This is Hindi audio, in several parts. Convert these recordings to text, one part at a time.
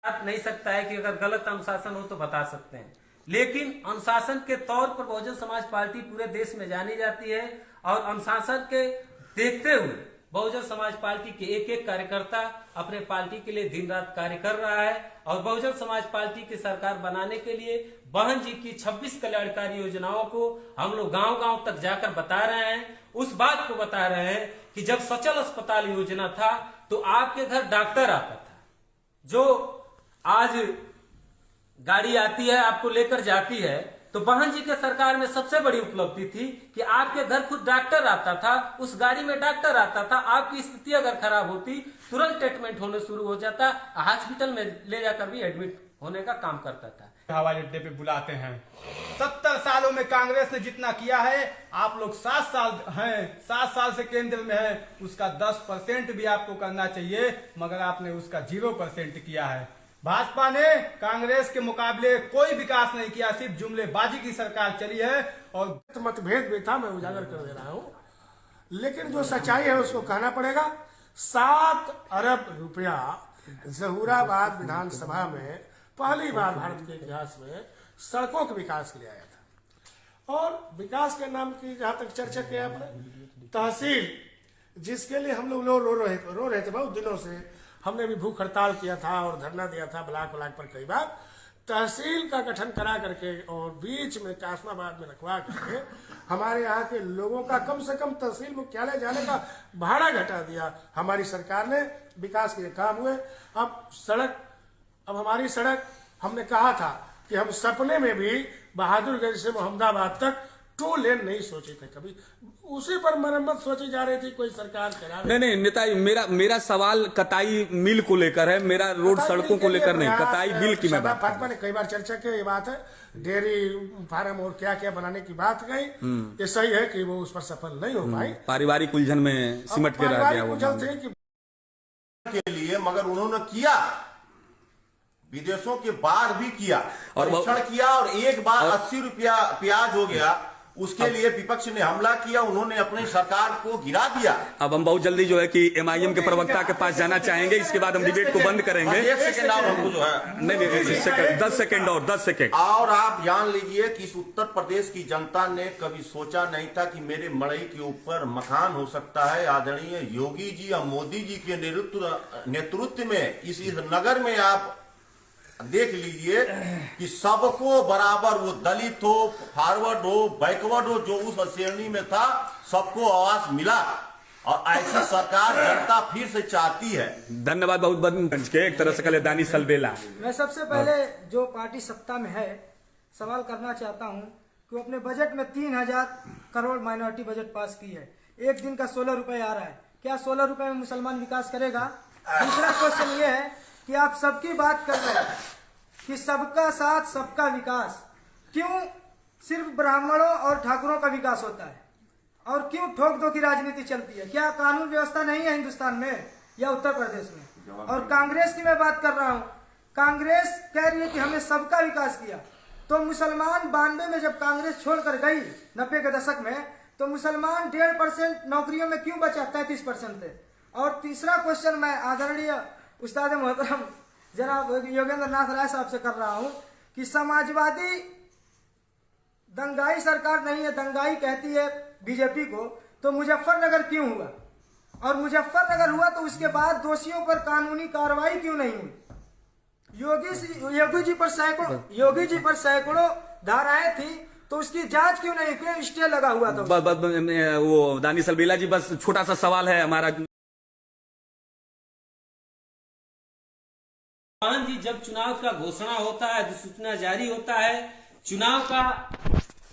बता नहीं सकता है कि अगर गलत अनुशासन हो तो बता सकते हैं, लेकिन अनुशासन के तौर पर बहुजन समाज पार्टी पूरे देश में जानी जाती है। और अनुशासन के देखते हुए बहुजन समाज पार्टी के एक एक कार्यकर्ता अपने पार्टी के लिए दिन रात कार्य कर रहा है। और बहुजन समाज पार्टी की सरकार बनाने के लिए बहन जी की 26 कल्याणकारी योजनाओं को हम लोग गांव गांव तक जाकर बता रहे हैं। उस बात को बता रहे हैं कि जब सचल अस्पताल योजना था तो आपके घर डॉक्टर आता था, जो आज गाड़ी आती है आपको लेकर जाती है, तो बहन जी के सरकार में सबसे बड़ी उपलब्धि थी कि आपके घर खुद डॉक्टर आता था, उस गाड़ी में डॉक्टर आता था। आपकी स्थिति अगर खराब होती तुरंत ट्रीटमेंट होने शुरू हो जाता, हॉस्पिटल में ले जाकर भी एडमिट होने का काम करता था। हवाई अड्डे पे बुलाते हैं। 70 सालों में कांग्रेस ने जितना किया है, आप लोग 7 साल हैं, 7 साल से केंद्र में है, उसका 10% भी आपको करना चाहिए, मगर आपने उसका 0% किया है। भाजपा ने कांग्रेस के मुकाबले कोई विकास नहीं किया, सिर्फ जुमलेबाजी की सरकार चली है। और मतभेद भी था, मैं उजागर कर दे रहा हूं, लेकिन जो सच्चाई है उसको कहना पड़ेगा। 7 अरब रुपया जहूराबाद विधानसभा में पहली बार भारत के इतिहास में सड़कों के विकास के लिए आया था। और विकास के नाम की जहां तक चर्चा किया आपने, तहसील जिसके लिए हम लोग रो रहे थे बहुत दिनों से, हमने भी भूख हड़ताल किया था और धरना दिया था ब्लॉक पर कई बार। तहसील का गठन करा करके और बीच में कासमाबाद में रखवा करके हमारे यहाँ के लोगों का कम से कम तहसील मुख्यालय जाने का भाड़ा घटा दिया हमारी सरकार ने। विकास के काम हुए। अब हमारी सड़क, हमने कहा था कि हम सपने में भी बहादुरगंज से मोहम्मदाबाद तक 2 लेन नहीं सोचे थे कभी, उसी पर मरम्मत सोची जा रही थी, कोई सरकार करा नहीं नेताजी, मेरा सवाल कताई मिल को लेकर है, मेरा रोड सड़कों को लेकर नहीं, कताई मिल की मैं बात। भाजपा ने कई बार चर्चा की, ये बात है डेयरी फार्म और क्या क्या बनाने की बात कही, ये सही है कि वो उस पर सफल नहीं हो पाई, पारिवारिक उलझन में सिमट के रह गया वो के लिए। मगर उन्होंने किया, विदेशों के बाहर भी किया और परीक्षण किया, और एक बार 80 रुपया प्याज हो गया, उसके लिए विपक्ष ने हमला किया, उन्होंने अपनी सरकार को गिरा दिया। अब हम बहुत जल्दी जो है कि MIM के प्रवक्ता के पास जाना चाहेंगे, इसके बाद हम डिबेट को बंद करेंगे। 1 सेकंड और हमको जो है नहीं 10 सेकंड और 10 सेकंड। और आप जान लीजिए कि इस उत्तर प्रदेश की जनता ने कभी सोचा नहीं था कि मेरे मड़ई के ऊपर मकान हो सकता है। आदरणीय योगी जी और मोदी जी के नेतृत्व में इस नगर में आप देख लीजिए कि सबको बराबर, वो दलित हो, फॉरवर्ड हो, बैकवर्ड हो, जो उस श्रेणी में था सबको आवाज मिला। और ऐसी सरकार जनता फिर से चाहती है। धन्यवाद बहुत के एक तरह से कल दानी सलबेला। मैं सबसे पहले जो पार्टी सत्ता में है सवाल करना चाहता हूं कि वो अपने बजट में 3000 करोड़ माइनॉरिटी बजट पास की है, एक दिन का 16 रुपए आ रहा है, क्या 16 रुपए में मुसलमान विकास करेगा? दूसरा क्वेश्चन ये है कि आप सबकी बात कर रहे हैं कि सबका साथ सबका विकास, क्यों सिर्फ ब्राह्मणों और ठाकुरों का विकास होता है और क्यों ठोक दो की राजनीति चलती है? क्या कानून व्यवस्था नहीं है हिंदुस्तान में या उत्तर प्रदेश में? और कांग्रेस की मैं बात कर रहा हूं, कांग्रेस कह रही है कि हमने सबका विकास किया, तो मुसलमान 92 में जब कांग्रेस छोड़कर गई 90 के दशक में, तो मुसलमान 1.5% नौकरियों में क्यों बचा? 33% थे। और तीसरा क्वेश्चन मैं आदरणीय उस्ताद मोहतरम जनाब योगेंद्र नाथ राय साहब से कर रहा हूं कि समाजवादी दंगाई सरकार नहीं है, दंगाई कहती है बीजेपी को, तो मुजफ्फरनगर क्यों हुआ? और मुजफ्फरनगर हुआ तो उसके बाद दोषियों पर कानूनी कार्रवाई क्यों नहीं हुई? योगी जी पर सैकड़ों धाराएं थी, तो उसकी जांच क्यों नहीं? क्यों स्टे लगा हुआ था? वो दानी सलबेला जी, बस छोटा सा सवाल है हमारा। बहन जी, जब चुनाव का घोषणा होता है, अधिसूचना जारी होता है, चुनाव का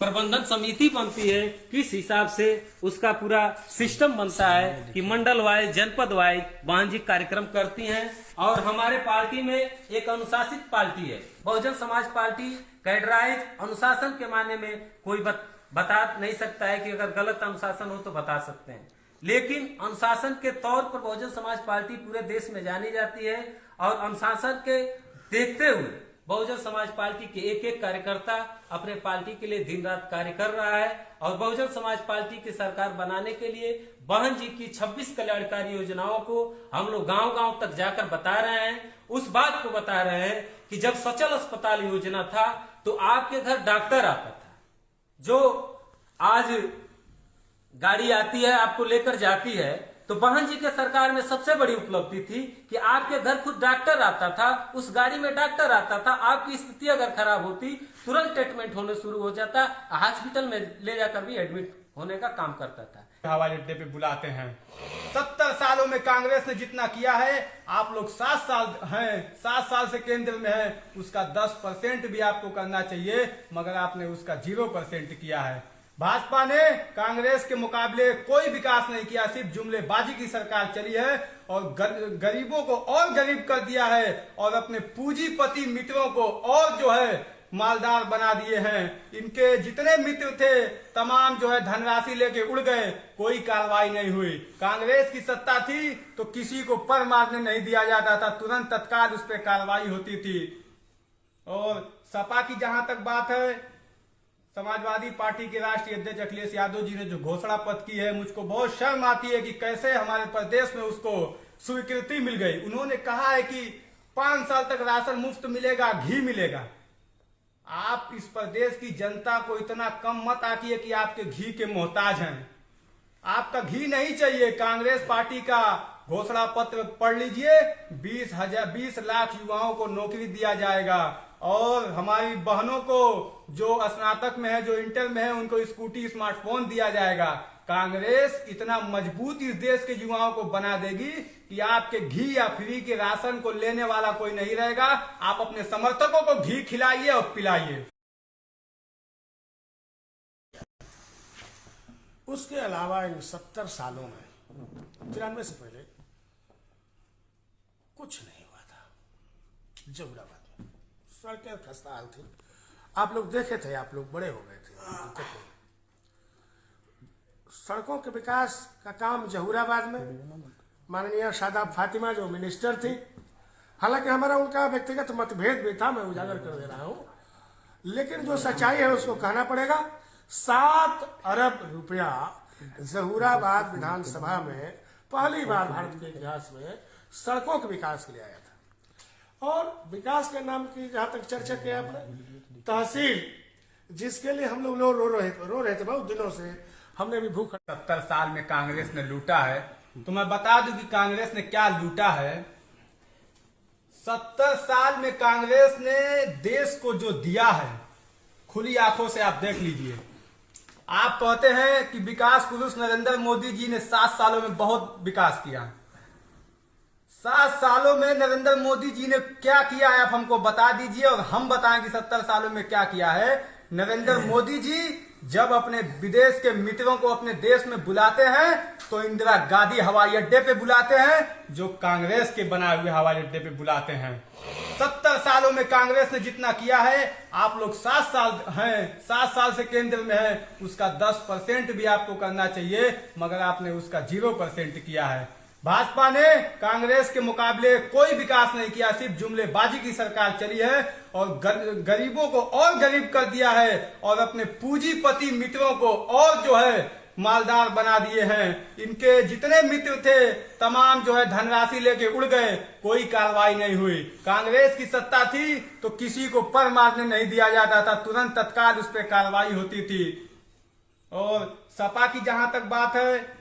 प्रबंधन समिति बनती है, किस हिसाब से उसका पूरा सिस्टम बनता है कि मंडल वाइज, जनपद वाइज बहन जी कार्यक्रम करती हैं। और हमारे पार्टी में एक अनुशासित पार्टी है, बहुजन समाज पार्टी कैडराइज अनुशासन के माने में कोई बता नहीं सकता है कि अगर गलत अनुशासन हो तो बता सकते हैं, लेकिन अनुशासन के तौर पर बहुजन समाज पार्टी पूरे देश में जानी जाती है। और अनुशासन के देखते हुए बहुजन समाज पार्टी के एक एक कार्यकर्ता अपने पार्टी के लिए दिन रात कार्य कर रहा है और बहुजन समाज पार्टी की सरकार बनाने के लिए बहन जी की 26 कल्याणकारी योजनाओं को हम लोग गांव गांव तक जाकर बता रहे हैं। उस बात को बता रहे हैं कि जब सचल अस्पताल योजना था तो आपके घर डॉक्टर आता था, जो आज गाड़ी आती है आपको लेकर जाती है, तो बहन जी के सरकार में सबसे बड़ी उपलब्धि थी कि आपके घर खुद डॉक्टर आता था, उस गाड़ी में डॉक्टर आता था। आपकी स्थिति अगर खराब होती तुरंत ट्रीटमेंट होने शुरू हो जाता, हॉस्पिटल में ले जाकर भी एडमिट होने का काम करता था। हवाई अड्डे पे बुलाते हैं। 70 सालों में कांग्रेस ने जितना किया है, आप लोग 7 साल हैं, 7 साल से केंद्र में हैं, उसका 10% भी आपको करना चाहिए, मगर आपने उसका 0% किया है। भाजपा ने कांग्रेस के मुकाबले कोई विकास नहीं किया, सिर्फ जुमलेबाजी की सरकार चली है और गरीबों को और गरीब कर दिया है और अपने पूंजीपति मित्रों को और जो है मालदार बना दिए हैं। इनके जितने मित्र थे तमाम जो है धनराशि लेके उड़ गए, कोई कार्रवाई नहीं हुई। कांग्रेस की सत्ता थी तो किसी को पर मारने नहीं दिया जाता था, तुरंत तत्काल उस पर कार्रवाई होती थी। और सपा की जहां तक बात है, समाजवादी पार्टी के राष्ट्रीय अध्यक्ष अखिलेश यादव जी ने जो घोषणा पत्र की है, मुझको बहुत शर्म आती है कि कैसे हमारे प्रदेश में उसको स्वीकृति मिल गई। उन्होंने कहा है कि 5 साल तक राशन मुफ्त मिलेगा, घी मिलेगा। आप इस प्रदेश की जनता को इतना कम मत आंकिए कि आपके घी के मोहताज हैं। आपका घी नहीं चाहिए। कांग्रेस पार्टी का घोषणा पत्र पढ़ लीजिए, 20 लाख युवाओं को नौकरी दिया जाएगा और हमारी बहनों को जो स्नातक में है, जो इंटर में है, उनको स्कूटी स्मार्टफोन दिया जाएगा। कांग्रेस इतना मजबूत इस देश के युवाओं को बना देगी कि आपके घी या फ्री के राशन को लेने वाला कोई नहीं रहेगा। आप अपने समर्थकों को घी खिलाइए और पिलाइए। उसके अलावा इन 70 सालों में 93 से पहले कुछ नहीं हुआ था। जहुराबाद में सड़कें खस्ता हाल थी, आप लोग देखे थे, आप लोग बड़े हो गए थे। सड़कों के विकास का काम जहुराबाद में माननीय शादाब फातिमा जो मिनिस्टर थी, हालांकि हमारा उनका व्यक्तिगत मतभेद भी था, मैं उजागर कर दे रहा हूं, लेकिन जो सच्चाई है उसको कहना पड़ेगा। 7 अरब रुपया जहुराबाद विधानसभा में पहली बार भारत के इतिहास में सड़कों के विकास के लिए आया था। और विकास के नाम की जहां तक चर्चा किया आपने, तहसील जिसके लिए हम लोग रो रहे थे बहुत दिनों से, हमने भी भूख। 70 साल में कांग्रेस ने लूटा है, तो मैं बता दूं कि कांग्रेस ने क्या लूटा है। 70 साल में कांग्रेस ने देश को जो दिया है, खुली आंखों से आप देख लीजिए। आप कहते हैं कि विकास पुरुष नरेंद्र मोदी जी ने 7 सालों में बहुत विकास किया। 7 सालों में नरेंद्र मोदी जी ने क्या किया है आप हमको बता दीजिए और हम बताएं कि 70 सालों में क्या किया है। नरेंद्र मोदी जी जब अपने विदेश के मित्रों को अपने देश में बुलाते हैं तो इंदिरा गांधी हवाई अड्डे पे बुलाते हैं, जो कांग्रेस के बनाए हुए हवाई अड्डे पे बुलाते हैं। 70 सालों में कांग्रेस ने जितना किया है, आप लोग 7 साल हैं, 7 साल से केंद्र में है, उसका 10% भी आपको करना चाहिए, मगर आपने उसका 0% किया है। भाजपा ने कांग्रेस के मुकाबले कोई विकास नहीं किया, सिर्फ जुमलेबाजी की सरकार चली है और गरीबों को और गरीब कर दिया है और अपने पूंजीपति मित्रों को और जो है मालदार बना दिए हैं। इनके जितने मित्र थे तमाम जो है धनराशि लेके उड़ गए, कोई कार्रवाई नहीं हुई। कांग्रेस की सत्ता थी तो किसी को पर मारने नहीं दिया जाता था, तुरंत तत्काल उस पर कार्रवाई होती थी। और सपा की जहां तक बात है,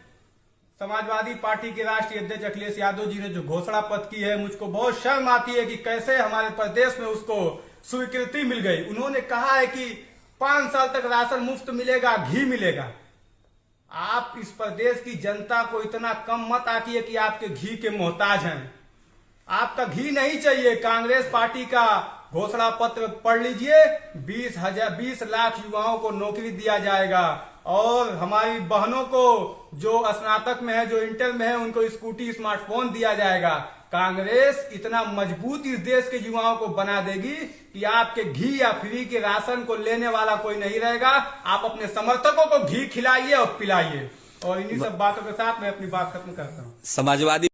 समाजवादी पार्टी के राष्ट्रीय अध्यक्ष अखिलेश यादव जी ने जो घोषणा पत्र की है, मुझको बहुत शर्म आती है कि कैसे हमारे प्रदेश में उसको स्वीकृति मिल गई। उन्होंने कहा है कि 5 साल तक राशन मुफ्त मिलेगा, घी मिलेगा। आप इस प्रदेश की जनता को इतना कम मत आंकिए कि आपके घी के मोहताज हैं। आपका घी नहीं चाहिए। कांग्रेस पार्टी का घोषणा पत्र पढ़ लीजिए, 20 लाख युवाओं को नौकरी दिया जाएगा और हमारी बहनों को जो स्नातक में है, जो इंटर में है, उनको स्कूटी स्मार्टफोन दिया जाएगा। कांग्रेस इतना मजबूत इस देश के युवाओं को बना देगी कि आपके घी या फ्री के राशन को लेने वाला कोई नहीं रहेगा। आप अपने समर्थकों को घी खिलाइए और पिलाइए। और इन्हीं सब बातों के साथ मैं अपनी बात खत्म करता हूँ। समाजवादी